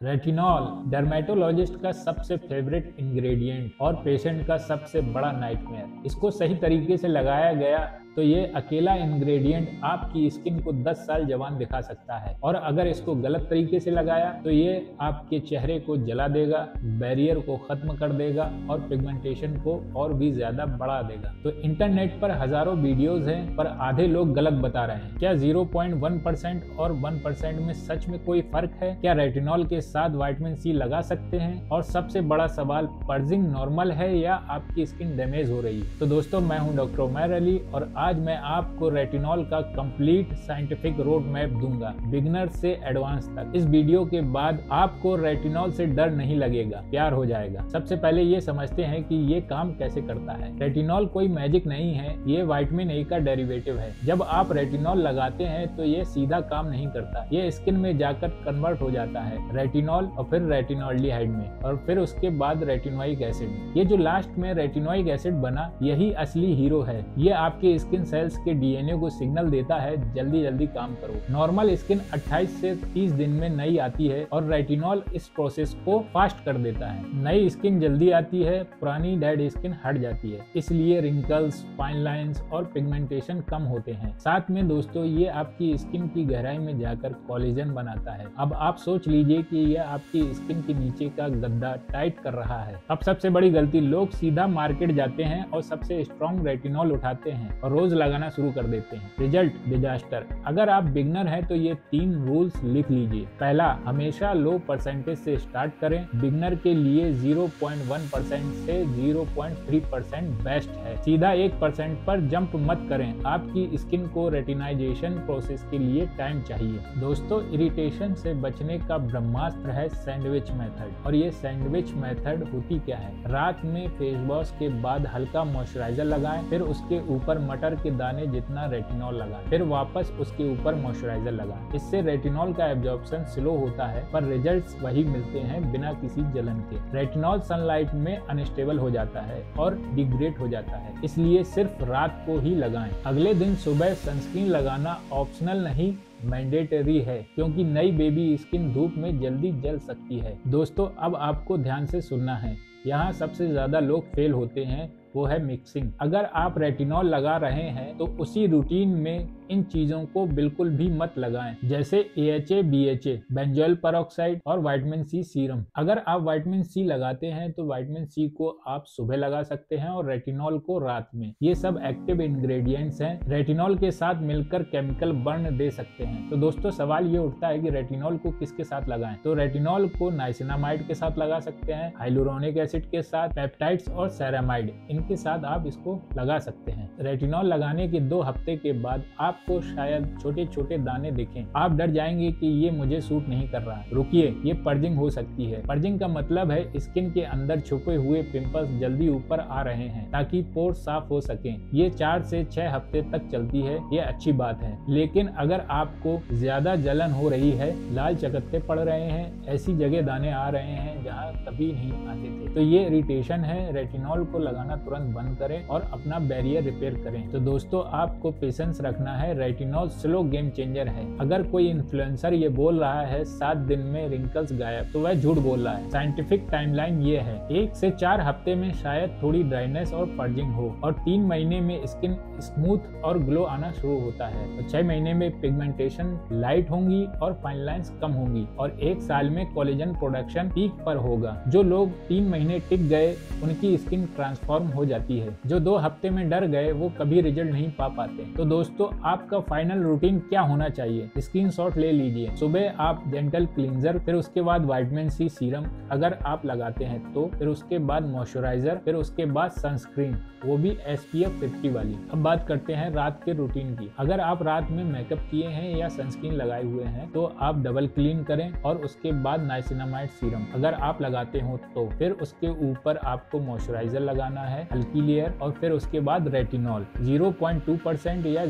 Retinol dermatologist का सबसे favourite ingredient और पेशेंट का सबसे बड़ा नाइटमेयर। इसको सही तरीके से लगाया गया तो ये अकेला इंग्रेडिएंट आपकी स्किन को 10 साल जवान दिखा सकता है, और अगर इसको गलत तरीके से लगाया तो ये आपके चेहरे को जला देगा, बैरियर को खत्म कर देगा और पिगमेंटेशन को और भी ज्यादा बढ़ा देगा। तो इंटरनेट पर हजारों वीडियोस हैं, पर आधे लोग गलत बता रहे हैं। क्या 0.1% और 1% में सच में कोई फर्क है? क्या रेटिनॉल के साथ विटामिन सी लगा सकते हैं? और सबसे बड़ा सवाल, पर्जिंग नॉर्मल है या आपकी स्किन डैमेज हो रही है? तो दोस्तों, मैं हूं डॉक्टर उमैर अली और आज मैं आपको रेटिनॉल का कंप्लीट साइंटिफिक रोड मैप दूंगा, बिगिनर से एडवांस तक। इस वीडियो के बाद आपको रेटिनॉल से डर नहीं लगेगा, प्यार हो जाएगा। सबसे पहले ये समझते हैं कि ये काम कैसे करता है। रेटिनॉल कोई मैजिक नहीं है, ये विटामिन ए का डेरिवेटिव है। जब आप रेटिनॉल लगाते हैं तो ये सीधा काम नहीं करता, ये स्किन में जाकर कन्वर्ट हो जाता है रेटिनॉल और फिर रेटिनॉल्डिहाइड में, और फिर उसके बाद रेटिनोइक एसिड में। ये जो लास्ट में रेटिनोइक एसिड बना, यही असली हीरो है। ये आपके स्किन सेल्स के डीएनए को सिग्नल देता है, जल्दी जल्दी काम करो। नॉर्मल स्किन 28 से 30 दिन में नई आती है और रेटिनॉल इस प्रोसेस को फास्ट कर देता है। नई स्किन जल्दी आती है, पुरानी डेड स्किन हट जाती है, इसलिए रिंकल्स, फाइन लाइंस और पिगमेंटेशन कम होते हैं। साथ में दोस्तों, ये आपकी स्किन की गहराई में जाकर कोलेजन बनाता है। अब आप सोच लीजिए कि यह आपकी स्किन के नीचे का गद्दा टाइट कर रहा है। अब सबसे बड़ी गलती, लोग सीधा मार्केट जाते हैं और सबसे स्ट्रॉन्ग रेटिनॉल उठाते हैं और रोज लगाना शुरू कर देते हैं। Result disaster. अगर आप बिगनर हैं तो ये 3 रूल्स लिख लीजिए। पहला, हमेशा लो परसेंटेज से स्टार्ट करें। बिगनर के लिए 0.1% से 0.3% बेस्ट है। सीधा 1% पर जंप मत करें, आपकी स्किन को रेटिनाइजेशन प्रोसेस के लिए टाइम चाहिए। दोस्तों, इरिटेशन से बचने का ब्रह्मास्त्र है सैंडविच मेथड। और ये सैंडविच मेथड होती क्या है? रात में फेस वॉश के बाद हल्का मॉइस्चराइजर लगाएं, फिर उसके ऊपर मटर के दाने जितना रेटिनॉल लगाएं, फिर वापस उसके ऊपर मॉइस्चराइजर लगाएं। इससे रेटिनॉल का एब्जॉर्प्शन स्लो होता है, पर रिजल्ट्स वही मिलते हैं बिना किसी जलन के। रेटिनॉल सनलाइट में अनस्टेबल हो जाता है और डिग्रेड हो जाता है, इसलिए सिर्फ रात को ही लगाएं। अगले दिन सुबह सनस्क्रीन लगाना ऑप्शनल नहीं, मैंडेटरी है, क्योंकि नई बेबी स्किन धूप में जल्दी जल सकती है। दोस्तों, अब आपको ध्यान से सुनना है। यहाँ सबसे ज्यादा लोग फेल होते हैं, वो है मिक्सिंग। अगर आप रेटिनॉल लगा रहे हैं तो उसी रूटीन में इन चीजों को बिल्कुल भी मत लगाएं, जैसे AHA, BHA, बेंजोइल पेरोक्साइड और विटामिन सी सीरम। अगर आप विटामिन सी लगाते हैं तो विटामिन सी को आप सुबह लगा सकते हैं और रेटिनॉल को रात में। ये सब एक्टिव इंग्रेडिएंट्स हैं, रेटिनॉल के साथ मिलकर केमिकल बर्न दे सकते हैं। तो दोस्तों, सवाल ये उठता है कि रेटिनॉल को किसके साथ लगाएं? तो रेटिनॉल को नाइसिनामाइड के साथ लगा सकते हैं, हाइलुरोनिक एसिड के साथ, पेप्टाइड्स और सेरामाइड, इनके साथ आप इसको लगा सकते हैं। रेटिनॉल लगाने के 2 हफ्ते के बाद आपको शायद छोटे छोटे दाने दिखें। आप डर जाएंगे कि ये मुझे सूट नहीं कर रहा। रुकिए, ये पर्जिंग हो सकती है। पर्जिंग का मतलब है स्किन के अंदर छुपे हुए पिंपल्स जल्दी ऊपर आ रहे हैं ताकि पोर साफ हो सकें। ये 4 से 6 हफ्ते तक चलती है, ये अच्छी बात है। लेकिन अगर आपको ज्यादा जलन हो रही है, लाल चकत्ते पड़ रहे हैं, ऐसी जगह दाने आ रहे हैं जहाँ कभी नहीं आते थे, तो ये इरिटेशन है। रेटिनॉल को लगाना तुरंत बंद करें और अपना बैरियर रिपेयर करें। तो दोस्तों, आपको पेशेंस रखना है। रेटिनॉल स्लो गेम चेंजर है। अगर कोई इन्फ्लुएंसर ये बोल रहा है 7 दिन में रिंकल्स गायब, तो वह झूठ बोल रहा है। साइंटिफिक टाइमलाइन ये है, 1 से 4 हफ्ते में शायद थोड़ी ड्राइनेस और पर्जिंग हो, और 3 महीने में स्किन स्मूथ और ग्लो आना शुरू होता है, और 6 महीने में पिगमेंटेशन लाइट होंगी और फाइन लाइंस कम होंगी, और 1 साल में कोलेजन प्रोडक्शन पीक पर होगा। जो लोग 3 महीने टिक गए, उनकी स्किन ट्रांसफॉर्म हो जाती है। जो 2 हफ्ते में डर गए, वो कभी रिजल्ट नहीं पा पाते। तो दोस्तों, आपका फाइनल रूटीन क्या होना चाहिए? स्क्रीनशॉट ले लीजिए। सुबह आप जेंटल क्लींजर, फिर उसके बाद विटामिन सी सीरम अगर आप लगाते हैं तो, फिर उसके बाद मॉइस्चराइजर, फिर उसके बाद सनस्क्रीन, वो भी SPF 50 वाली। अब बात करते हैं रात के रूटीन की। अगर आप रात में मेकअप किए हैं या सनस्क्रीन लगाए हुए हैं तो आप डबल क्लीन करें और उसके बाद नाइसिनामाइड सीरम अगर आप लगाते हो तो, फिर उसके ऊपर आपको मॉइस्चराइजर लगाना है, हल्की लेयर, और फिर उसके बाद रेटिनॉल 0.2% या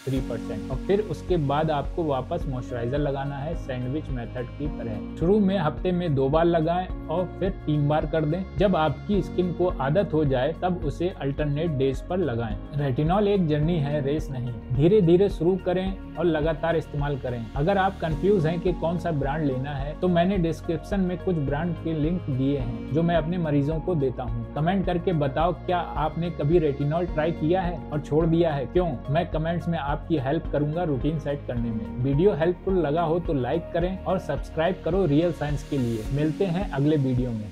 3% और फिर उसके बाद आपको वापस मॉइस्चराइजर लगाना है सैंडविच मेथड की तरह। शुरू में हफ्ते में 2 बार लगाएं और फिर 3 बार कर दें। जब आपकी स्किन को आदत हो जाए तब उसे अल्टरनेट डेज पर लगाएं। रेटिनॉल एक जर्नी है, रेस नहीं। धीरे धीरे शुरू करें और लगातार इस्तेमाल करें। अगर आप कंफ्यूज हैं कि कौन सा ब्रांड लेना है तो मैंने डिस्क्रिप्शन में कुछ ब्रांड के लिंक दिए हैं जो मैं अपने मरीजों को देता हूँ। कमेंट करके बताओ क्या आपने कभी रेटिनॉल ट्राई किया है और छोड़ दिया है, क्यों? मैं कमेंट्स में आपकी हेल्प करूंगा रूटीन सेट करने में। वीडियो हेल्पफुल लगा हो तो लाइक करें और सब्सक्राइब करो रियल साइंस के लिए। मिलते हैं अगले वीडियो में।